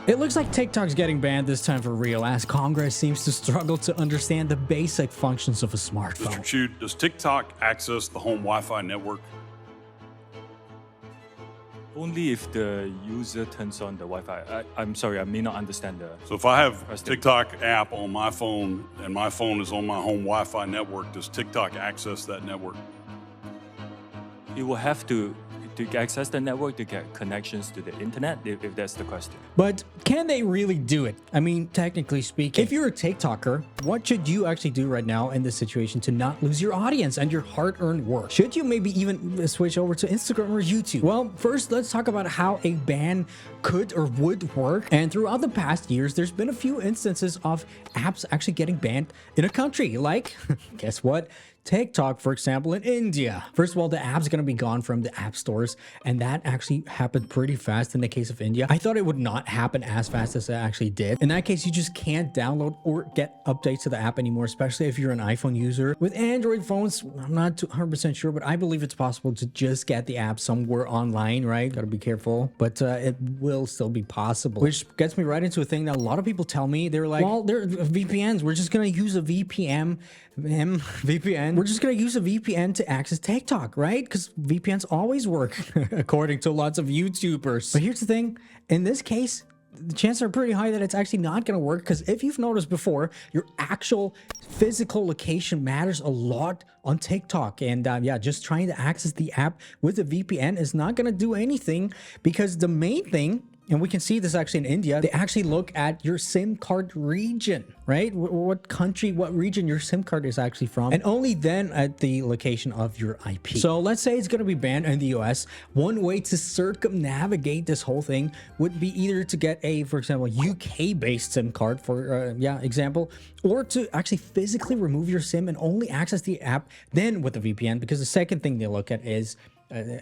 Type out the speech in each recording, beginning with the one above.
It looks like TikTok's getting banned this time for real, as Congress seems to struggle to understand the basic functions of a smartphone. Mr. Chu, does TikTok access the home Wi-Fi network? Only if the user turns on the Wi-Fi. I'm sorry, I may not understand the... So if I have a TikTok app on my phone and my phone is on my home Wi-Fi network, does TikTok access that network? You will have to access the network to get connections to the internet, if that's the question. But can they really do it? I mean, technically speaking, if you're a TikToker, what should you actually do right now in this situation to not lose your audience and your hard-earned work? Should you maybe even switch over to Instagram or YouTube? Well, first, let's talk about how a ban could or would work. And throughout the past years, there's been a few instances of apps actually getting banned in a country, like, guess what? TikTok, for example, in India. First of all, the app's going to be gone from the app stores, and that actually happened pretty fast in the case of India. I thought it would not happen as fast as it actually did. In that case, you just can't download or get updates to the app anymore, especially if you're an iPhone user. With Android phones, I'm not 100% sure, but I believe it's possible to just get the app somewhere online, right? Gotta be careful, but it will still be possible. Which gets me right into a thing that a lot of people tell me. They're like, well, they're VPNs. We're just gonna use a VPN. We're just gonna use a VPN to access TikTok, right? Because VPNs always work, according to lots of YouTubers. But here's the thing, in this case, the chances are pretty high that it's actually not going to work, because if you've noticed before, your actual physical location matters a lot on TikTok. And yeah, just trying to access the app with a VPN is not going to do anything, because the main thing, and we can see this actually in India, they actually look at your SIM card region, right? What country, what region your SIM card is actually from, and only then at the location of your IP. So let's say it's going to be banned in the US. One way to circumnavigate this whole thing would be either to get a, for example, UK-based SIM card, for example, or to actually physically remove your SIM and only access the app then with a VPN, because the second thing they look at is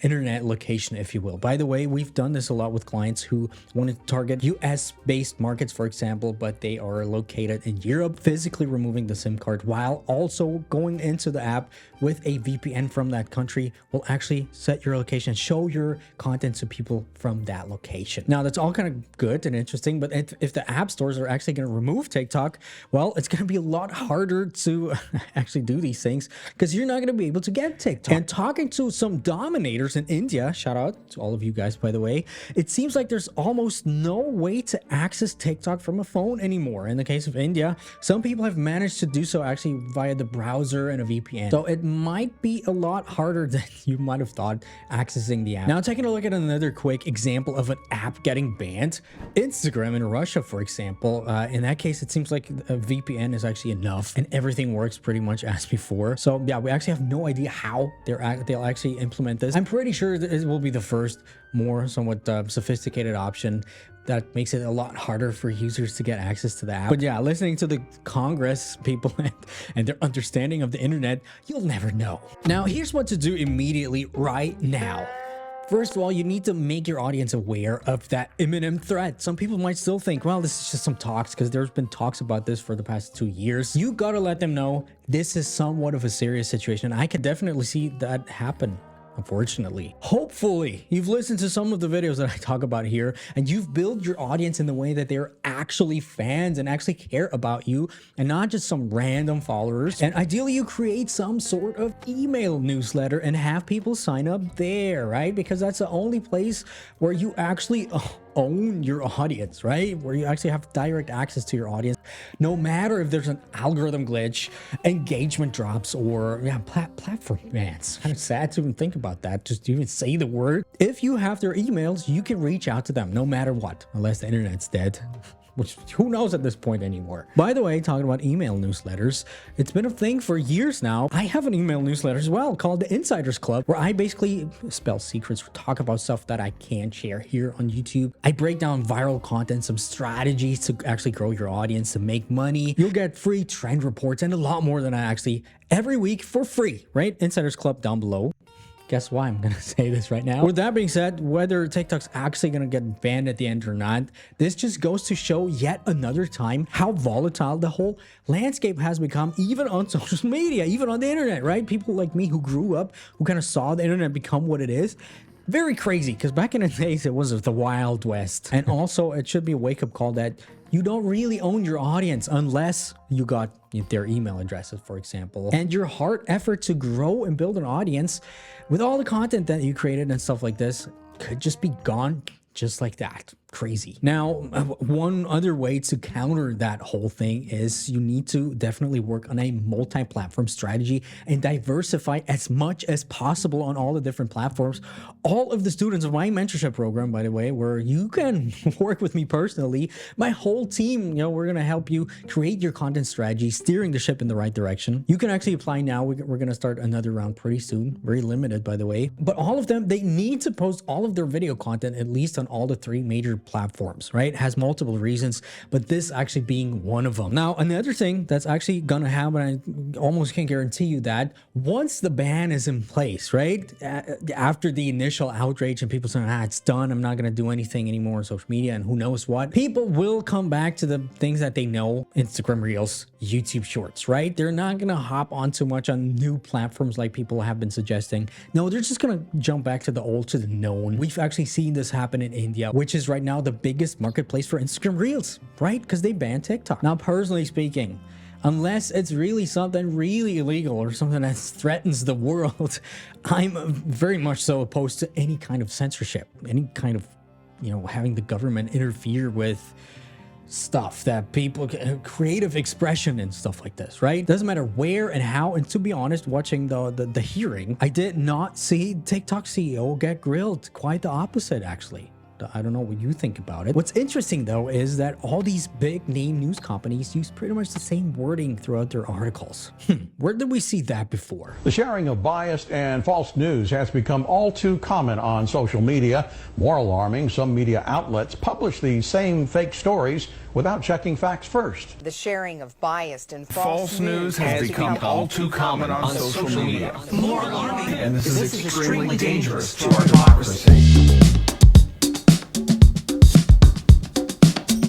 internet location, if you will. By the way, we've done this a lot with clients who wanted to target US-based markets, for example, but they are located in Europe. Physically removing the SIM card while also going into the app with a VPN from that country will actually set your location, show your content to people from that location. Now, that's all kind of good and interesting, but if the app stores are actually going to remove TikTok, well, it's going to be a lot harder to actually do these things, because you're not going to be able to get TikTok. And talking to some dominators in India, shout out to all of you guys, by the way, it seems like there's almost no way to access TikTok from a phone anymore. In the case of India, some people have managed to do so actually via the browser and a VPN. So it might be a lot harder than you might have thought accessing the app. Now, taking a look at another quick example of an app getting banned, Instagram in Russia, for example. In that case, it seems like a VPN is actually enough and everything works pretty much as before. So yeah, we actually have no idea how they'll actually implement this. I'm pretty sure that it will be the first more somewhat sophisticated option that makes it a lot harder for users to get access to the app. But yeah, listening to the Congress people and their understanding of the internet, you'll never know. Now, here's what to do immediately right now. First of all, you need to make your audience aware of that imminent threat. Some people might still think, well, this is just some talks, because there's been talks about this for the past 2 years. You gotta let them know this is somewhat of a serious situation. I can definitely see that happen. Unfortunately, hopefully you've listened to some of the videos that I talk about here, and you've built your audience in the way that they're actually fans and actually care about you, and not just some random followers. And ideally, you create some sort of email newsletter and have people sign up there, right? Because that's the only place where you actually own your audience, right? Where you actually have direct access to your audience, no matter if there's an algorithm glitch, engagement drops, or yeah, platform bans. Kind of sad to even think about that, just to even say the word. If you have their emails, you can reach out to them no matter what, unless the internet's dead. Which who knows at this point anymore. By the way, talking about email newsletters, it's been a thing for years now. I have an email newsletter as well called the Insiders Club, where I basically spell secrets, talk about stuff that I can't share here on YouTube. I break down viral content, some strategies to actually grow your audience, to make money. You'll get free trend reports and a lot more than I actually every week for free, right? Insiders Club down below. Guess why I'm gonna say this right now. With that being said, whether TikTok's actually gonna get banned at the end or not, this just goes to show yet another time how volatile the whole landscape has become, even on social media, even on the internet, right? People like me who grew up, who kind of saw the internet become what it is, Very crazy, because back in the days, it was the Wild West. And also, it should be a wake-up call that you don't really own your audience unless you got their email addresses, for example. And your hard effort to grow and build an audience with all the content that you created and stuff like this could just be gone just like that. Crazy. Now, one other way to counter that whole thing is you need to definitely work on a multi-platform strategy and diversify as much as possible on all the different platforms. All of the students of my mentorship program, by the way, where you can work with me personally, my whole team, we're going to help you create your content strategy, steering the ship in the right direction. You can actually apply now. We're going to start another round pretty soon. Very limited, by the way. But all of them, they need to post all of their video content, at least on all the 3 major platforms, right? It has multiple reasons, but this actually being one of them. Now, another thing that's actually gonna happen, I almost can guarantee you that once the ban is in place, right? After the initial outrage and people saying, it's done, I'm not gonna do anything anymore on social media and who knows what, people will come back to the things that they know, Instagram Reels, YouTube Shorts, right? They're not gonna hop on too much on new platforms like people have been suggesting. No, they're just gonna jump back to the old, to the known. We've actually seen this happen in India, which is right now the biggest marketplace for Instagram Reels, right? Because they banned TikTok. Now, personally speaking, unless it's really something really illegal or something that threatens the world, I'm very much so opposed to any kind of censorship, any kind of, having the government interfere with stuff that people, creative expression and stuff like this, right? Doesn't matter where and how. And to be honest, watching the hearing, I did not see TikTok CEO get grilled. Quite the opposite, actually. I don't know what you think about it. What's interesting, though, is that all these big name news companies use pretty much the same wording throughout their articles. Where did we see that before? The sharing of biased and false news has become all too common on social media. More alarming, some media outlets publish these same fake stories without checking facts first. The sharing of biased and false news has become all too common on social media. More alarming, and this is extremely dangerous to our democracy.